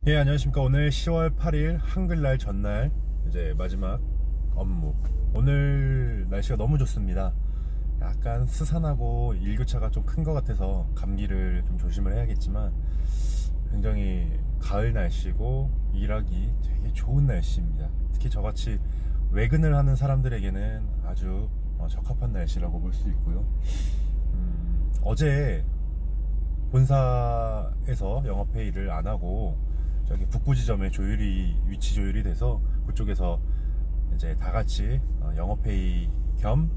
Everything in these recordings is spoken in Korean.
예, 안녕하십니까. 오늘 10월 8일 한글날 전날 이제 마지막 업무. 오늘 날씨가 너무 좋습니다. 약간 스산하고 일교차가 좀 큰 것 같아서 감기를 좀 조심을 해야겠지만 굉장히 가을 날씨고 일하기 되게 좋은 날씨입니다. 특히 저같이 외근을 하는 사람들에게는 아주 적합한 날씨라고 볼 수 있고요. 어제 본사에서 영업회의를 안 하고 저기 북부 지점에 위치 조율이 돼서 그쪽에서 이제 다 같이 영업회의 겸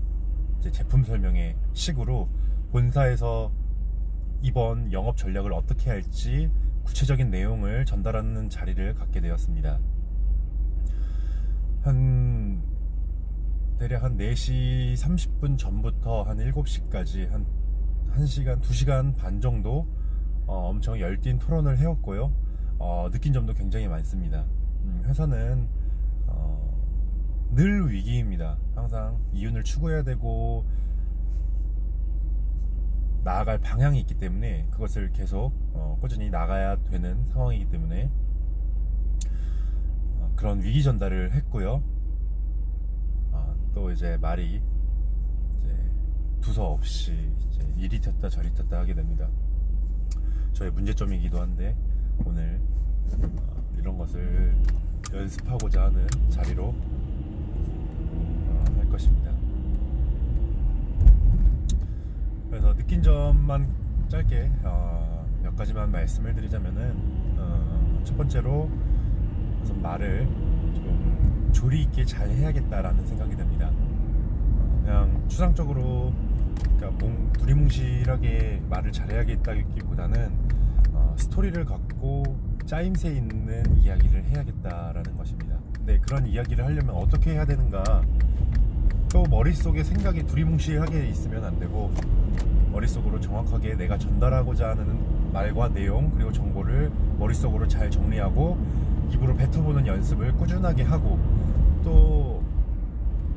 이제 제품 설명회 식으로 본사에서 이번 영업 전략을 어떻게 할지 구체적인 내용을 전달하는 자리를 갖게 되었습니다. 대략 한 4시 30분 전부터 한 7시까지 한 1시간, 2시간 반 정도 엄청 열띤 토론을 해왔고요. 느낀 점도 굉장히 많습니다. 회사는 늘 위기입니다. 항상 이윤을 추구해야 되고 나아갈 방향이 있기 때문에 그것을 계속 꾸준히 나가야 되는 상황이기 때문에 그런 위기 전달을 했고요. 또 이제 말이 이제 두서없이 이제 이리 텄다 저리 텄다 하게 됩니다. 저의 문제점이기도 한데 오늘 이런 것을 연습하고자 하는 자리로 할 것입니다. 그래서 느낀 점만 짧게 몇 가지만 말씀을 드리자면은 첫 번째로 우선 말을 좀 조리 있게 잘 해야겠다라는 생각이 듭니다. 그냥 추상적으로 그러니까 두리뭉실하게 말을 잘해야겠다기보다는 스토리를 갖고 짜임새 있는 이야기를 해야겠다라는 것입니다. 근데 그런 이야기를 하려면 어떻게 해야 되는가? 또 머릿속에 생각이 두리뭉실하게 있으면 안 되고 머릿속으로 정확하게 내가 전달하고자 하는 말과 내용 그리고 정보를 머릿속으로 잘 정리하고 입으로 뱉어보는 연습을 꾸준하게 하고 또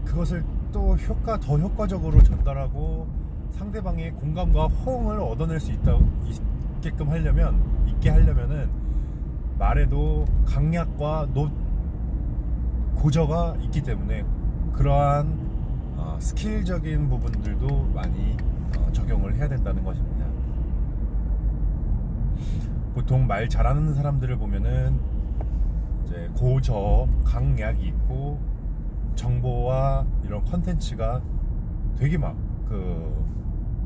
그것을 또 더 효과적으로 전달하고 상대방의 공감과 호응을 얻어낼 수 있게끔 하려면은 말에도 강약과 고저가 있기 때문에 그러한 스킬적인 부분들도 많이 적용을 해야 된다는 것입니다. 보통 말 잘하는 사람들을 보면은 이제 고저, 강약이 있고 정보와 이런 컨텐츠가 되게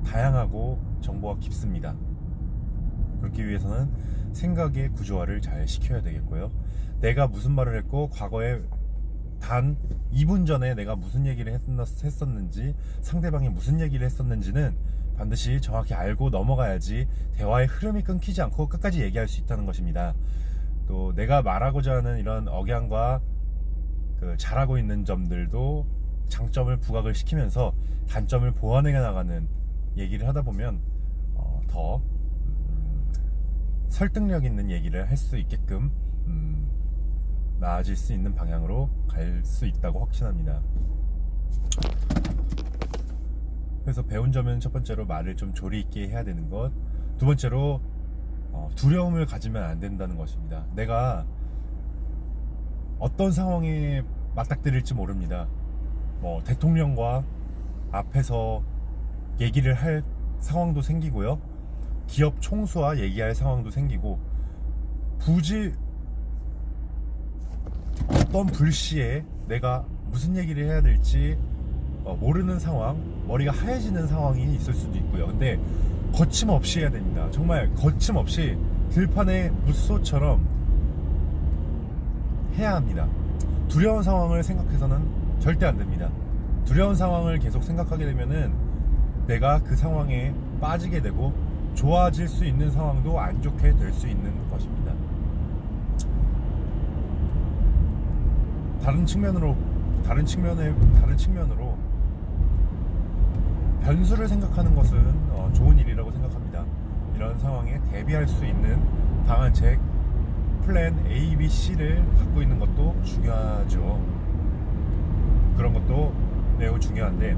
다양하고 정보가 깊습니다. 그렇기 위해서는 생각의 구조화를 잘 시켜야 되겠고요. 내가 무슨 말을 했고 과거에 단 2분 전에 내가 무슨 얘기를 했었는지 상대방이 무슨 얘기를 했었는지는 반드시 정확히 알고 넘어가야지 대화의 흐름이 끊기지 않고 끝까지 얘기할 수 있다는 것입니다. 또 내가 말하고자 하는 이런 억양과 잘하고 있는 점들도 장점을 부각을 시키면서 단점을 보완해 나가는 얘기를 하다 보면 더 설득력 있는 얘기를 할 수 있게끔 나아질 수 있는 방향으로 갈 수 있다고 확신합니다. 그래서 배운 점은 첫 번째로 말을 좀 조리 있게 해야 되는 것, 두 번째로 두려움을 가지면 안 된다는 것입니다. 내가 어떤 상황에 맞닥뜨릴지 모릅니다. 대통령과 앞에서 얘기를 할 상황도 생기고요. 기업 총수와 얘기할 상황도 생기고 굳이 어떤 불시에 내가 무슨 얘기를 해야 될지 모르는 상황, 머리가 하얘지는 상황이 있을 수도 있고요. 근데 거침없이 해야 됩니다. 정말 거침없이 들판의 무쏘처럼 해야 합니다. 두려운 상황을 생각해서는 절대 안 됩니다. 두려운 상황을 계속 생각하게 되면은 내가 그 상황에 빠지게 되고 좋아질 수 있는 상황도 안 좋게 될 수 있는 것입니다. 다른 측면으로 변수를 생각하는 것은 좋은 일이라고 생각합니다. 이런 상황에 대비할 수 있는 방안책 플랜 A, B, C를 갖고 있는 것도 중요하죠. 그런 것도 매우 중요한데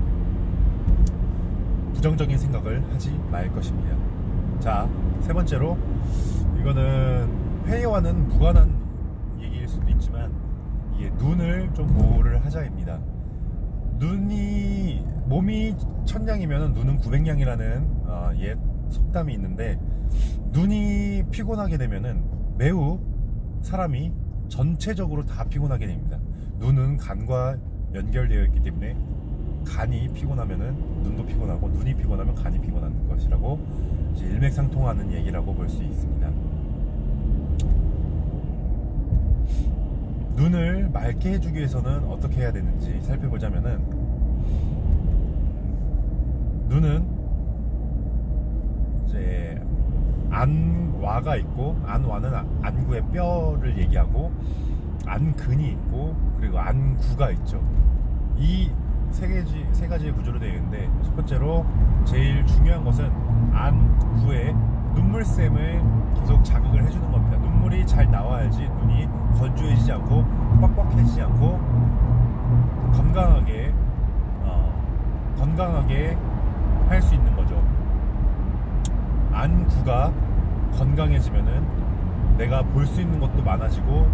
부정적인 생각을 하지 말 것입니다. 자, 세 번째로 이거는 회의와는 무관한 얘기일 수도 있지만 이게 눈을 좀 보호를 하자입니다. 눈이 몸이 1000냥이면 눈은 900냥이라는 옛 속담이 있는데 눈이 피곤하게 되면은 매우 사람이 전체적으로 다 피곤하게 됩니다. 눈은 간과 연결되어 있기 때문에 간이 피곤하면은 눈도 피곤하고 눈이 피곤하면 간이 피곤한 것이라고 이제 일맥상통하는 얘기라고 볼 수 있습니다. 눈을 맑게 해주기 위해서는 어떻게 해야 되는지 살펴보자면은 눈은 이제 안와가 있고 안와는 안구의 뼈를 얘기하고 안근이 있고 그리고 안구가 있죠. 이 세 가지의 구조로 되어 있는데 첫 번째로 제일 중요한 것은 안구에 눈물샘을 계속 자극을 해주는 겁니다. 눈물이 잘 나와야지 눈이 건조해지지 않고 뻑뻑해지지 않고 건강하게 할 수 있는 거죠. 안구가 건강해지면은 내가 볼 수 있는 것도 많아지고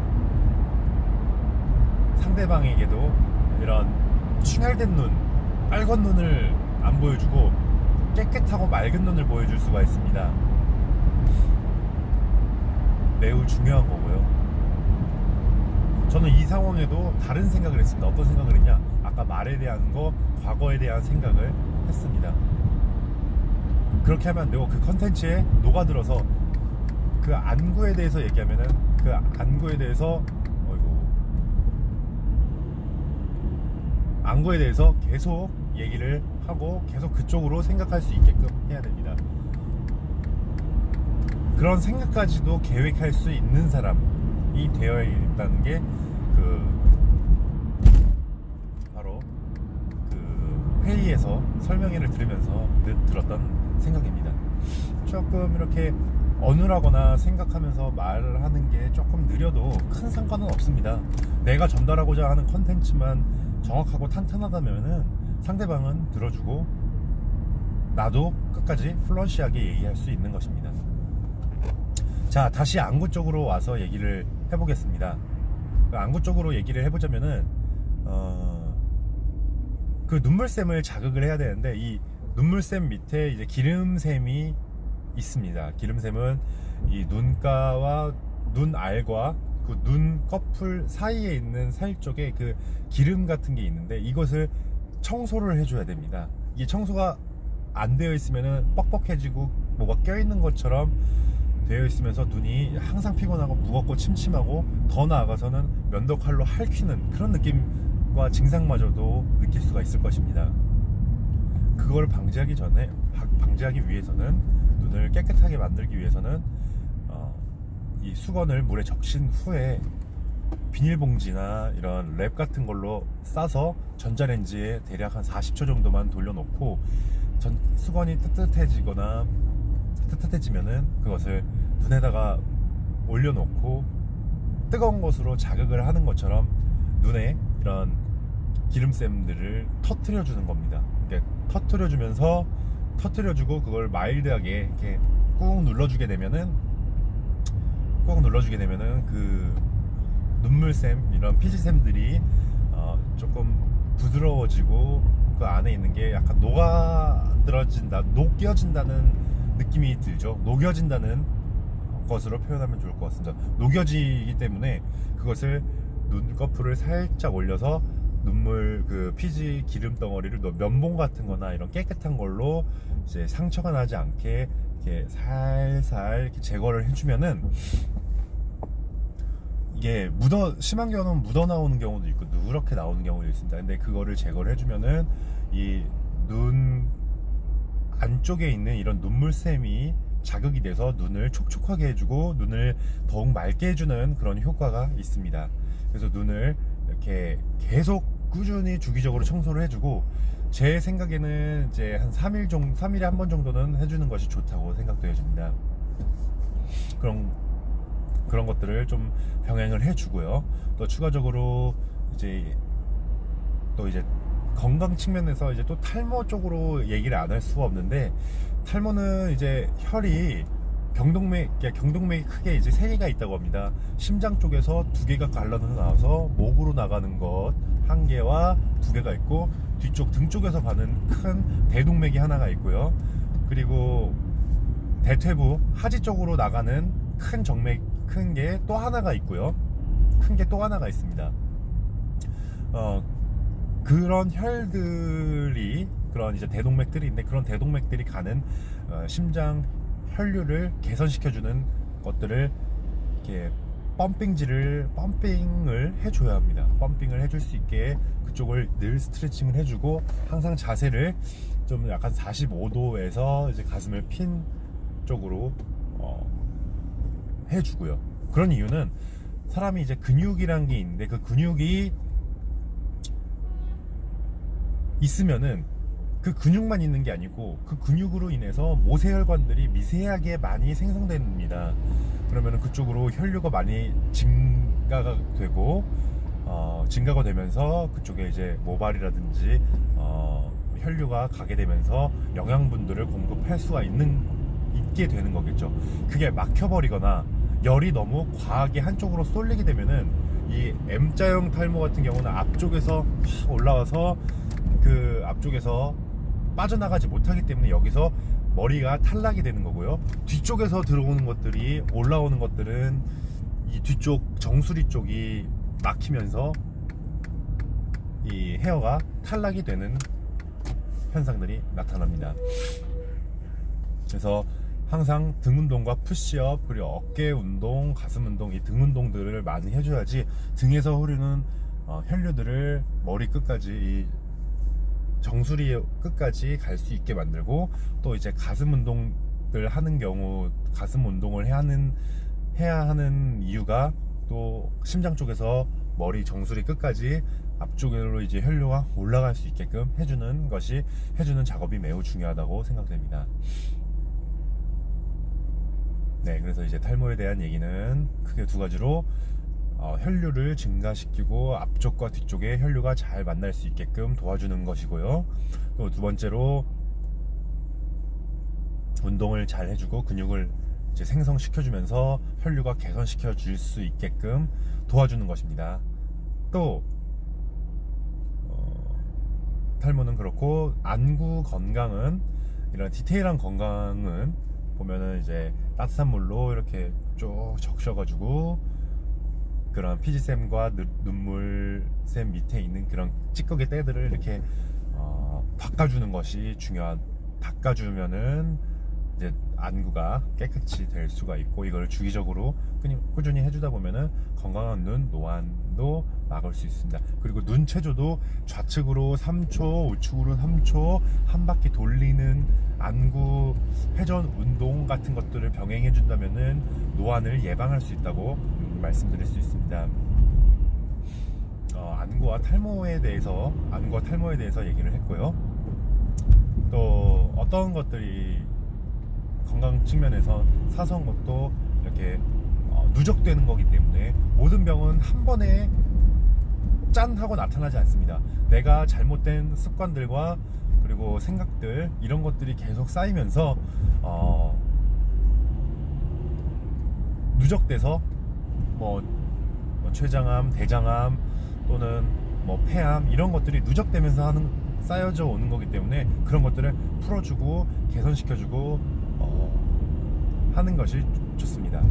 상대방에게도 이런 충혈된 눈, 빨간 눈을 안 보여주고 깨끗하고 맑은 눈을 보여줄 수가 있습니다. 매우 중요한 거고요. 저는 이 상황에도 다른 생각을 했습니다. 어떤 생각을 했냐? 아까 말에 대한 거, 과거에 대한 생각을 했습니다. 그렇게 하면 안 되고 그 컨텐츠에 녹아들어서 그 안구에 대해서 얘기하면은 그 안구에 대해서 안구에 대해서 계속 얘기를 하고 계속 그쪽으로 생각할 수 있게끔 해야 됩니다. 그런 생각까지도 계획할 수 있는 사람이 되어 있다는 게 바로 그 회의에서 설명회를 들으면서 들었던 생각입니다. 조금 이렇게 어눌하거나 생각하면서 말을 하는 게 조금 느려도 큰 상관은 없습니다. 내가 전달하고자 하는 컨텐츠만 정확하고 탄탄하다면은 상대방은 들어주고 나도 끝까지 플러시하게 얘기할 수 있는 것입니다. 자, 다시 안구 쪽으로 와서 얘기를 해보겠습니다. 안구 쪽으로 얘기를 해보자면은 그 눈물샘을 자극을 해야 되는데 이 눈물샘 밑에 이제 기름샘이 있습니다. 기름샘은 이 눈가와 눈알과 그 눈꺼풀 사이에 있는 살 쪽에 그 기름 같은 게 있는데 이것을 청소를 해줘야 됩니다. 이 청소가 안 되어 있으면은 뻑뻑해지고 뭐가 껴있는 것처럼 되어 있으면서 눈이 항상 피곤하고 무겁고 침침하고 더 나아가서는 면도칼로 핥히는 그런 느낌과 증상마저도 느낄 수가 있을 것입니다. 그걸 방지하기 위해서는 눈을 깨끗하게 만들기 위해서는 이 수건을 물에 적신 후에 비닐봉지나 이런 랩 같은 걸로 싸서 전자레인지에 대략 한 40초 정도만 돌려놓고 수건이 뜨뜻해지면은 그것을 눈에다가 올려놓고 뜨거운 것으로 자극을 하는 것처럼 눈에 이런 기름샘들을 터트려주는 겁니다. 그러니까 터트려주고 그걸 마일드하게 이렇게 꾹 눌러주게 되면은 그 눈물샘 이런 피지샘들이 조금 부드러워지고 그 안에 있는 게 약간 녹여진다는 느낌이 들죠. 녹여진다는 것으로 표현하면 좋을 것 같습니다. 녹여지기 때문에 그것을 눈꺼풀을 살짝 올려서 눈물 그 피지 기름 덩어리를 면봉 같은 거나 이런 깨끗한 걸로 이제 상처가 나지 않게 이렇게 살살 이렇게 제거를 해주면은 이게 심한 경우는 묻어 나오는 경우도 있고 누렇게 나오는 경우도 있습니다. 근데 그거를 제거를 해주면은 이 눈 안쪽에 있는 이런 눈물샘이 자극이 돼서 눈을 촉촉하게 해주고 눈을 더욱 맑게 해주는 그런 효과가 있습니다. 그래서 눈을 이렇게 계속 꾸준히 주기적으로 청소를 해주고 제 생각에는 이제 한 3일에 한 번 정도는 해주는 것이 좋다고 생각되어집니다. 그런 것들을 좀 병행을 해주고요. 또 추가적으로 이제 건강 측면에서 이제 또 탈모 쪽으로 얘기를 안 할 수가 없는데 탈모는 이제 혈이 경동맥이 크게 이제 세 개가 있다고 합니다. 심장 쪽에서 두 개가 갈라져 나와서 목으로 나가는 것 한 개와 두 개가 있고, 뒤쪽 등 쪽에서 가는 큰 대동맥이 하나가 있고요. 그리고 대퇴부 하지 쪽으로 나가는 큰 정맥 큰 게 또 하나가 있고요. 큰 게 또 하나가 있습니다. 그런 혈들이, 그런 이제 대동맥들이 있는데, 그런 대동맥들이 가는 심장 혈류를 개선시켜주는 것들을 이렇게 펌핑을 해줘야 합니다. 펌핑을 해줄 수 있게 그쪽을 늘 스트레칭을 해주고, 항상 자세를 좀 약간 45도에서 이제 가슴을 핀 쪽으로 해주고요. 그런 이유는 사람이 이제 근육이란 게 있는데, 그 근육이 있으면은 그 근육만 있는 게 아니고, 그 근육으로 인해서 모세혈관들이 미세하게 많이 생성됩니다. 그러면은 그쪽으로 혈류가 많이 증가가 되고, 증가가 되면서 그쪽에 이제 모발이라든지 혈류가 가게 되면서 영양분들을 공급할 수가 있게 되는 거겠죠. 그게 막혀버리거나 열이 너무 과하게 한쪽으로 쏠리게 되면은, 이 M자형 탈모 같은 경우는 앞쪽에서 확 올라와서 그 앞쪽에서 빠져나가지 못하기 때문에 여기서 머리가 탈락이 되는 거고요. 뒤쪽에서 들어오는 것들이, 올라오는 것들은 이 뒤쪽 정수리 쪽이 막히면서 이 헤어가 탈락이 되는 현상들이 나타납니다. 그래서 항상 등 운동과 푸시업, 그리고 어깨 운동, 가슴 운동, 이 등 운동들을 많이 해줘야지 등에서 흐르는 혈류들을 머리 끝까지, 이 정수리 끝까지 갈 수 있게 만들고, 또 이제 가슴 운동들 하는 경우, 가슴 운동을 해야 하는 이유가 또 심장 쪽에서 머리 정수리 끝까지 앞쪽으로 이제 혈류가 올라갈 수 있게끔 해주는 작업이 매우 중요하다고 생각됩니다. 네, 그래서 이제 탈모에 대한 얘기는 크게 두 가지로, 혈류를 증가시키고 앞쪽과 뒤쪽에 혈류가 잘 만날 수 있게끔 도와주는 것이고요. 또 두 번째로, 운동을 잘 해주고 근육을 이제 생성시켜주면서 혈류가 개선시켜 줄 수 있게끔 도와주는 것입니다. 또 탈모는 그렇고, 안구 건강은, 이런 디테일한 건강은 보면은 이제 따뜻한 물로 이렇게 쭉 적셔가지고, 그런 피지샘과 눈물샘 밑에 있는 그런 찌꺼기 때들을 이렇게 닦아주는 것이 닦아주면은 이제 안구가 깨끗이 될 수가 있고, 이걸 주기적으로 꾸준히 해주다 보면은 건강한 눈, 노안도 막을 수 있습니다. 그리고 눈 체조도 좌측으로 3초, 우측으로 3초 한 바퀴 돌리는 안구 회전 운동 같은 것들을 병행해 준다면은 노안을 예방할 수 있다고 말씀드릴 수 있습니다. 안구와 탈모에 대해서 얘기를 했고요. 또 어떤 것들이 건강 측면에서 사소한 것도 이렇게 누적되는 거기 때문에, 모든 병은 한 번에 짠 하고 나타나지 않습니다. 내가 잘못된 습관들과 그리고 생각들, 이런 것들이 계속 쌓이면서 누적돼서 췌장암, 대장암, 또는 폐암, 이런 것들이 누적되면서 쌓여져 오는 거기 때문에, 그런 것들을 풀어주고 개선시켜주고 하는 것이 좋습니다.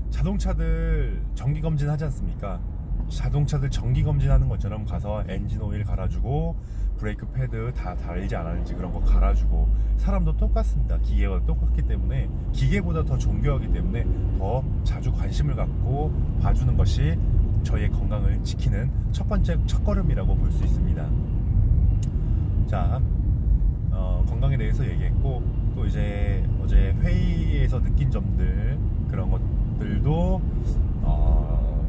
자동차들 정기검진 하지 않습니까? 자동차들 정기검진 하는 것처럼 가서 엔진 오일 갈아주고, 브레이크 패드 다 달지 않았는지 그런 거 갈아주고, 사람도 똑같습니다. 기계가 똑같기 때문에, 기계보다 더 존경하기 때문에 더 자주 관심을 갖고 봐주는 것이 저희의 건강을 지키는 첫 번째 첫걸음이라고 볼 수 있습니다. 자, 건강에 대해서 얘기했고, 또 이제 어제 회의에서 느낀 점들, 그런 것들도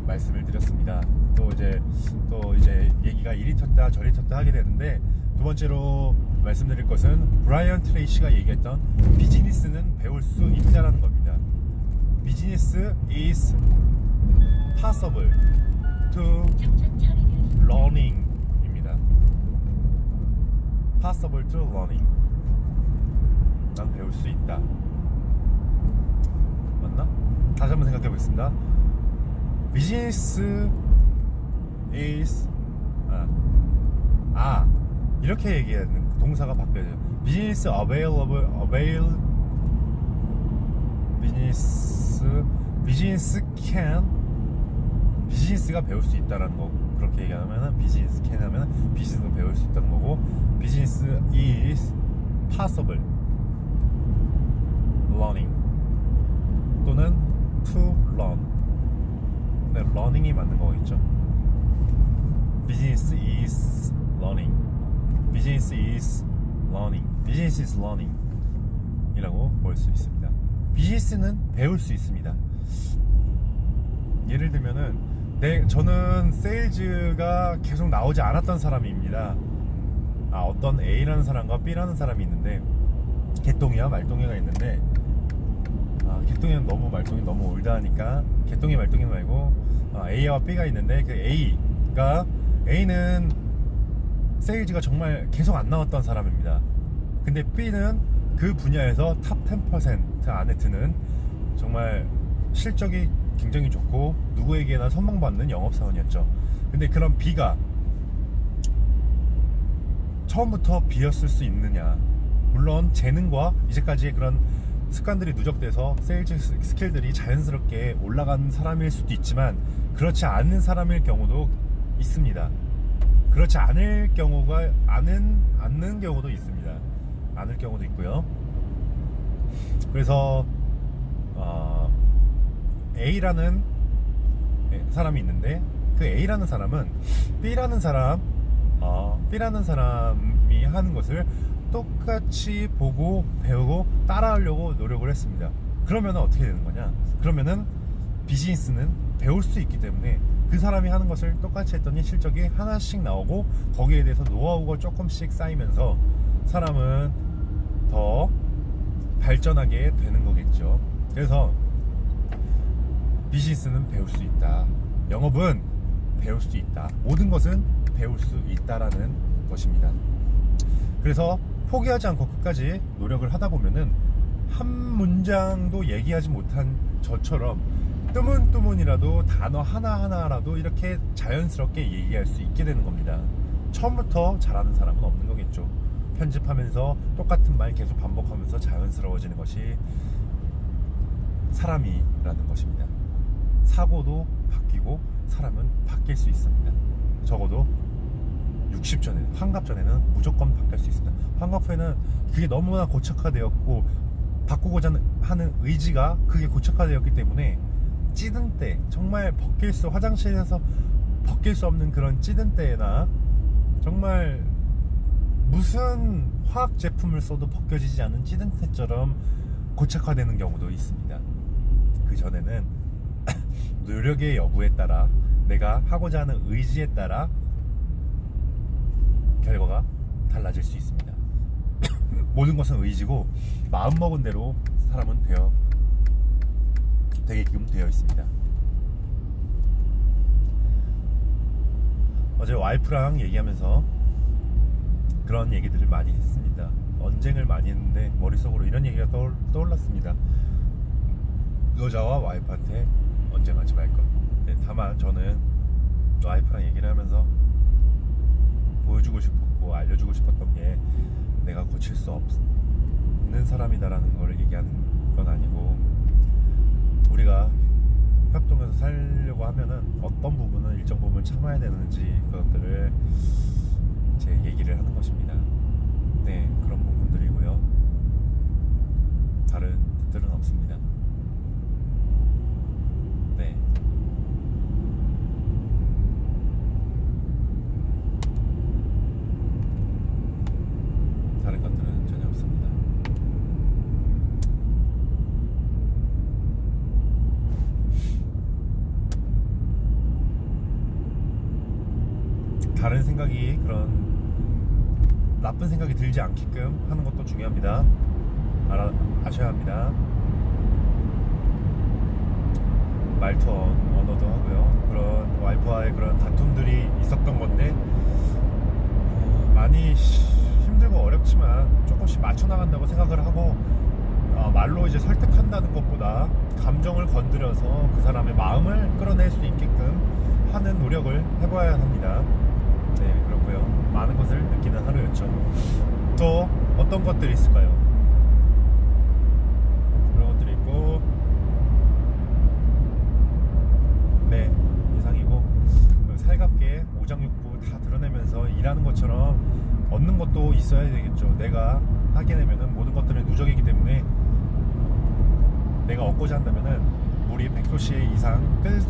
말씀을 드렸습니다. 또 이제 얘기가 이리 텄다 저리 텄다 하게 되는데, 두 번째로 말씀드릴 것은 브라이언 트레이시가 얘기했던 비즈니스는 배울 수 있다라는 겁니다. Business is possible to learning 입니다. Possible to learning. 난 배울 수 있다. 다시 한번 생각해 보겠습니다. Business is 이렇게 얘기하는 동사가 바뀌어야 돼요. Business 비즈니스가 배울 수 있다라는 거. 그렇게 얘기하면은 비즈니스 can 하면은 비즈니스가 배울 수 있다는 거고, 비즈니스 is possible learning 또는 to learn. 네, learning이 맞는 거겠죠. Business is learning. Business is learning. Business is learning 이라고 볼 수 있습니다. 비즈니스는 배울 수 있습니다. 예를 들면은 저는 세일즈가 계속 나오지 않았던 사람입니다. 어떤 A라는 사람과 B라는 사람이 있는데, 개똥이와 말똥이가 있는데, 개똥이는 말똥이 너무 올드하니까 개똥이 말똥이 말고 A와 B가 있는데, 그 A는 세일즈가 정말 계속 안 나왔던 사람입니다. 근데 B는 그 분야에서 탑 10% 안에 드는 정말 실적이 굉장히 좋고 누구에게나 선망받는 영업사원이었죠. 근데 그런 B가 처음부터 B였을 수 있느냐. 물론 재능과 이제까지의 그런 습관들이 누적돼서 세일즈 스킬들이 자연스럽게 올라간 사람일 수도 있지만, 그렇지 않은 사람일 경우도 있습니다. 그렇지 않을 경우가 않는 경우도 있습니다. 않을 경우도 있고요. 그래서 A라는 사람이 있는데, 그 A라는 사람은 B라는 사람이 하는 것을 똑같이 보고 배우고 따라하려고 노력을 했습니다. 그러면 어떻게 되는 거냐? 그러면은 비즈니스는 배울 수 있기 때문에 그 사람이 하는 것을 똑같이 했더니 실적이 하나씩 나오고, 거기에 대해서 노하우가 조금씩 쌓이면서 사람은 더 발전하게 되는 거겠죠. 그래서 비즈니스는 배울 수 있다. 영업은 배울 수 있다. 모든 것은 배울 수 있다라는 것입니다. 그래서 포기하지 않고 끝까지 노력을 하다 보면은 한 문장도 얘기하지 못한 저처럼 뜨문뜨문이라도 단어 하나하나라도 이렇게 자연스럽게 얘기할 수 있게 되는 겁니다. 처음부터 잘하는 사람은 없는 거겠죠. 편집하면서 똑같은 말 계속 반복하면서 자연스러워지는 것이 사람이라는 것입니다. 사고도 바뀌고 사람은 바뀔 수 있습니다. 적어도 60전에는, 환갑 전에는 무조건 바뀔 수 있습니다. 환갑 후에는 그게 너무나 고착화되었고 바꾸고자 하는 의지가 그게 고착화되었기 때문에 찌든 때, 정말 화장실에서 벗길 수 없는 그런 찌든 때나 정말 무슨 화학 제품을 써도 벗겨지지 않는 찌든 때처럼 고착화되는 경우도 있습니다. 그 전에는 노력의 여부에 따라, 내가 하고자 하는 의지에 따라 결과가 달라질 수 있습니다. 모든 것은 의지고 마음먹은 대로 사람은 되게끔 되어 있습니다. 어제 와이프랑 얘기하면서 그런 얘기들을 많이 했습니다. 언쟁을 많이 했는데 머릿속으로 이런 얘기가 떠올랐습니다. 여자와 와이프한테 언쟁하지 말 것. 다만 저는 와이프랑 얘기를 하면서 보여주고 싶었고 알려주고 싶었던 게, 내가 고칠 수 없는 사람이다라는 걸 얘기하는 건 아니고, 우리가 협동해서 살려고 하면은 어떤 부분은 일정 부분 참아야 되는지, 그것들을 제 얘기를 하는 것입니다. 네, 그런 부분들이고요. 다른 뜻들은 없습니다. 네. 다른 것들은 전혀 없습니다. 다른 생각이, 그런 나쁜 생각이 들지 않게끔 하는 것도 중요합니다. 아셔야 합니다. 말투 언어도 하고요. 그런 와이프와의 그런 다툼들이 있었던 건데, 많이 힘들고 어렵지만 조금씩 맞춰나간다고 생각을 하고 말로 이제 설득한다는 것보다 감정을 건드려서 그 사람의 마음을 끌어낼 수 있게끔 하는 노력을 해봐야 합니다. 네, 그렇고요. 많은 것을 느끼는 하루였죠. 또 어떤 것들이 있을까요? 그런 것들이 있고, 네, 이상이고, 살갑게 오장육부 다 드러내면서 일하는 것처럼 얻는 것도 있어야 되겠죠. 내가 하게 되면은 모든 것들은 누적이기 때문에 내가 얻고자 한다면은 물이 100도씨 이상 끓을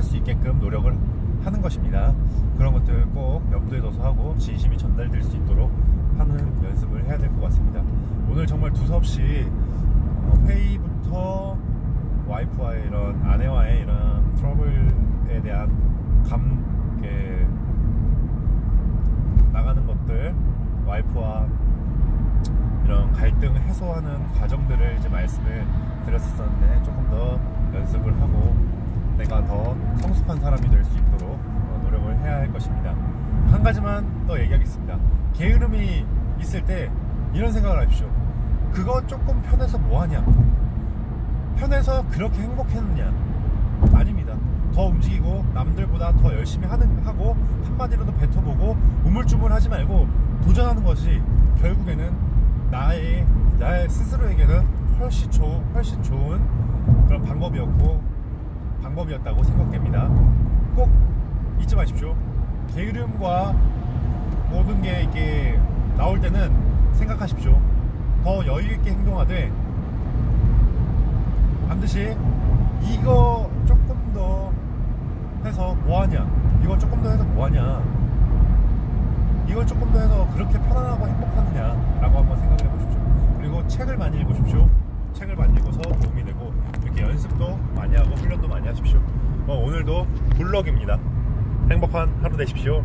수 있게끔 노력을 하는 것입니다. 그런 것들 꼭 염두에 둬서 하고 진심이 전달될 수 있도록 하는 연습을 해야 될 것 같습니다. 오늘 정말 두서없이 회의부터 와이프와의 이런 아내와의 이런 트러블에 대한 나가는 것들, 와이프와 이런 갈등을 해소하는 과정들을 이제 말씀을 드렸었는데 조금 더 연습을 하고 내가 더 성숙한 사람이 될 수 있도록 노력을 해야 할 것입니다. 한 가지만 더 얘기하겠습니다. 게으름이 있을 때 이런 생각을 하십시오. 그거 조금 편해서 뭐하냐? 편해서 그렇게 행복했느냐? 아닙니다. 더 움직이고 남들보다 더 열심히 하고 한마디로도 뱉어보고 우물쭈물하지 말고 도전하는 것이 결국에는 나의 스스로에게는 훨씬 좋은 그런 방법이었다고 생각됩니다. 꼭 잊지 마십시오. 게으름과 모든 게 이렇게 나올 때는 생각하십시오. 더 여유있게 행동하되 반드시 이거 조금 더 해서 뭐하냐, 이거 조금 더 해서 뭐하냐, 이걸 조금 더 해서 그렇게 편안하고 행복하느냐 라고 한번 생각을 해보십시오. 그리고 책을 많이 읽으십시오. 책을 많이 읽어서 도움이 되고 이렇게 연습도 많이 하고 훈련도 많이 하십시오. 오늘도 굴럭입니다. 행복한 하루 되십시오.